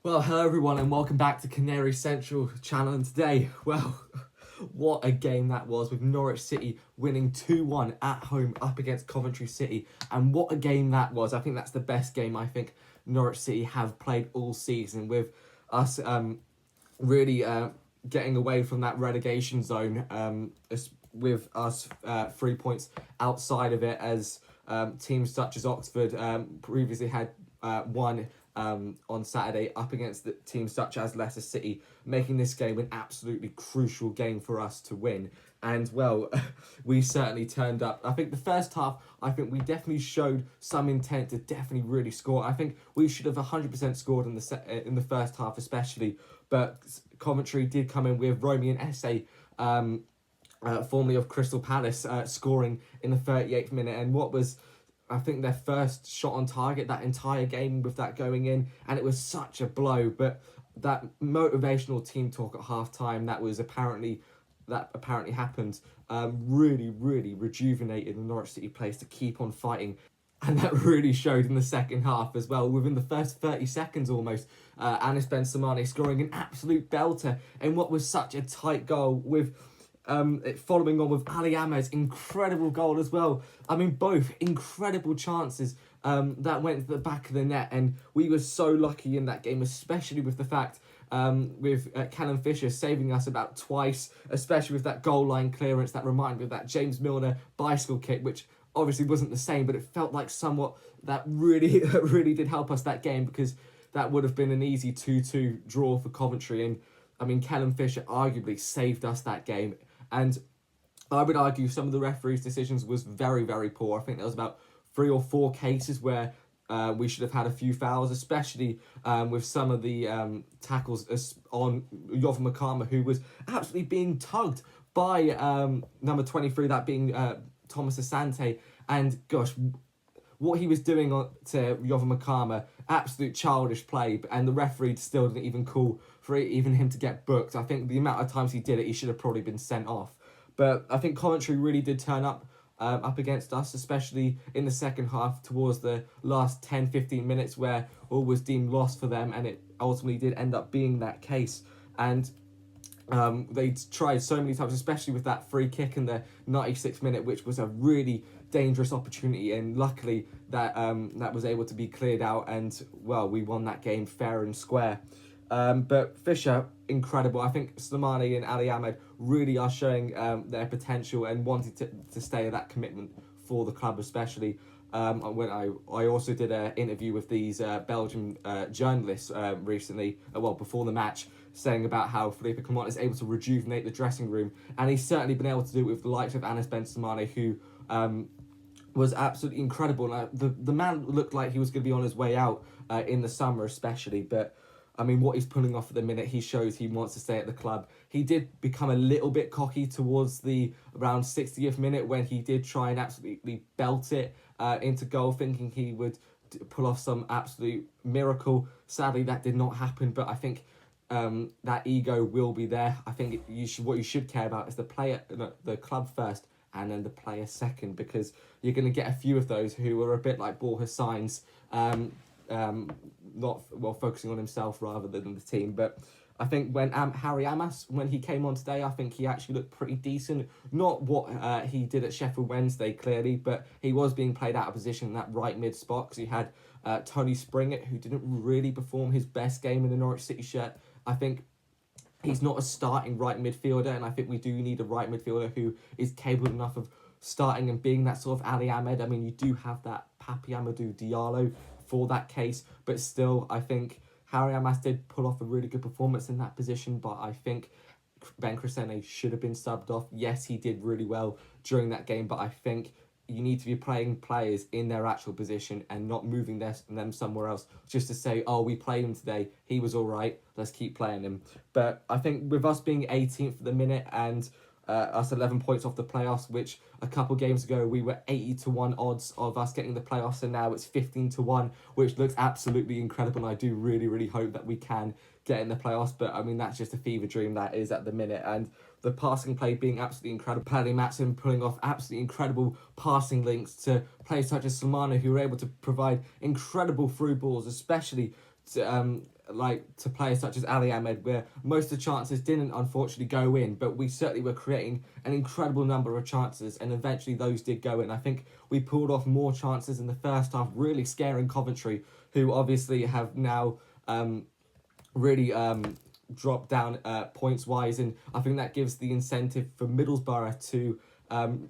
Well, hello everyone and welcome back to Canary Central channel, and today, well, what a game that was, with Norwich City winning 2-1 at home up against Coventry City, and what a game that was. I think that's the best game I think Norwich City have played all season, with us really getting away from that relegation zone, with us 3 points outside of it, as teams such as Oxford previously had won on Saturday up against the teams such as Leicester City, making this game an absolutely crucial game for us to win. And well, we certainly turned up. I think the first half, I think we definitely showed some intent to definitely really score. I think we should have 100% scored in the first half especially, but Coventry did come in with Romy and Esse, formerly of Crystal Palace, scoring in the 38th minute, and what was, I think, their first shot on target that entire game, with that going in, and it was such a blow. But that motivational team talk at half-time that apparently happened, really rejuvenated the Norwich City players to keep on fighting. And that really showed in the second half as well. Within the first 30 seconds almost, Anis Ben Samane scoring an absolute belter in what was such a tight goal, with it following on with Ali Ahmed's incredible goal as well. I mean, both incredible chances that went to the back of the net, and we were so lucky in that game, especially with the fact with Callum Fisher saving us about twice, especially with that goal line clearance that reminded me of that James Milner bicycle kick, which obviously wasn't the same, but it felt like somewhat that really did help us that game, because that would have been an easy 2-2 draw for Coventry. And I mean, Callum Fisher arguably saved us that game. And I would argue some of the referees' decisions was very poor. I think there was about 3 or 4 cases where we should have had a few fouls, especially with some of the tackles on Yova Makama, who was absolutely being tugged by number 23, that being Thomas Asante. And gosh, what he was doing to Yova Makama, absolute childish play, and the referee still didn't even call for even him to get booked. I think the amount of times he did it, he should have probably been sent off. But I think Coventry really did turn up against us, especially in the second half towards the last 10-15 minutes, where all was deemed lost for them, and it ultimately did end up being that case. And they tried so many times, especially with that free kick in the 96th minute, which was a really dangerous opportunity, and luckily that that was able to be cleared out, and well, we won that game fair and square. But Fisher, incredible. I think Slimani and Ali Ahmed really are showing their potential and wanting to stay at that commitment for the club, especially. When I also did an interview with these Belgian journalists recently, before the match, saying about how Philippe Clement is able to rejuvenate the dressing room, and he's certainly been able to do it with the likes of Anis Ben Samane, who was absolutely incredible. Now, the man looked like he was going to be on his way out in the summer especially, but I mean, what he's pulling off at the minute, he shows he wants to stay at the club. He did become a little bit cocky towards the around 60th minute, when he did try and absolutely belt it into goal, thinking he would pull off some absolute miracle. Sadly, that did not happen, but I think that ego will be there. I think what you should care about is the club first, and then the player second, because you're going to get a few of those who are a bit like Borja Sainz, not focusing on himself rather than the team. But I think when Harry Amas, when he came on today, I think he actually looked pretty decent. Not what he did at Sheffield Wednesday, clearly, but he was being played out of position in that right mid spot, because he had Tony Springett, who didn't really perform his best game in the Norwich City shirt. I think he's not a starting right midfielder, and I think we do need a right midfielder who is capable enough of starting and being that sort of Ali Ahmed. I mean, you do have that Papi Amadou Diallo for that case, but still, I think Harry Amas did pull off a really good performance in that position, but I think Ben Crescene should have been subbed off. Yes, he did really well during that game, but I think you need to be playing players in their actual position and not moving them somewhere else just to say, oh, we played him today, he was all right, let's keep playing him. But I think with us being 18th at the minute, and us 11 points off the playoffs, which a couple games ago we were 80-1 odds of us getting the playoffs, and now it's 15-1, which looks absolutely incredible, and I do really hope that we can get in the playoffs. But I mean, that's just a fever dream that is at the minute. And the passing play being absolutely incredible. Paddy Matson pulling off absolutely incredible passing links to players such as Slimani, who were able to provide incredible through balls, especially to like to players such as Ali Ahmed, where most of the chances didn't unfortunately go in, but we certainly were creating an incredible number of chances, and eventually those did go in. I think we pulled off more chances in the first half, really scaring Coventry, who obviously have now really dropped down points wise, and I think that gives the incentive for Middlesbrough to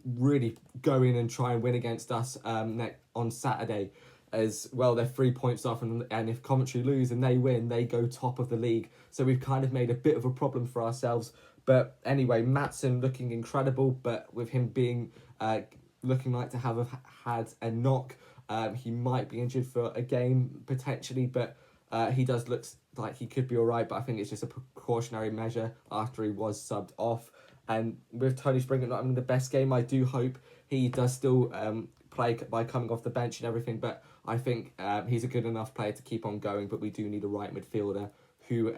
really go in and try and win against us on Saturday. As well, they're 3 points off, and if Coventry lose and they win, they go top of the league. So we've kind of made a bit of a problem for ourselves. But anyway, Maatsen looking incredible, but with him being looking like to have had a knock, he might be injured for a game potentially, but he does look like he could be all right. But I think it's just a precautionary measure after he was subbed off. And with Tony Springer not having the best game, I do hope he does still play by coming off the bench and everything, but I think he's a good enough player to keep on going. But we do need a right midfielder who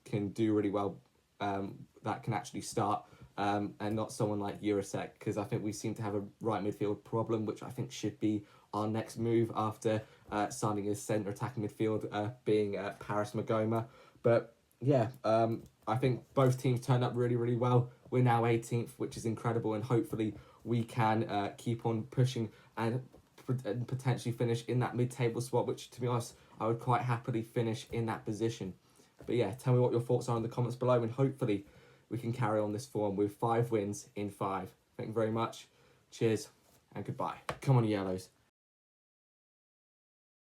can do really well, that can actually start, and not someone like Jurasek, because I think we seem to have a right midfield problem, which I think should be our next move after signing his centre attacking midfield being Paris Magoma. But yeah, I think both teams turned up really, really well. We're now 18th, which is incredible, and hopefully we can keep on pushing and potentially finish in that mid-table spot, which, to be honest, I would quite happily finish in that position. But yeah, tell me what your thoughts are in the comments below, and hopefully we can carry on this form with 5 wins in 5. Thank you very much. Cheers and goodbye. Come on, Yellows.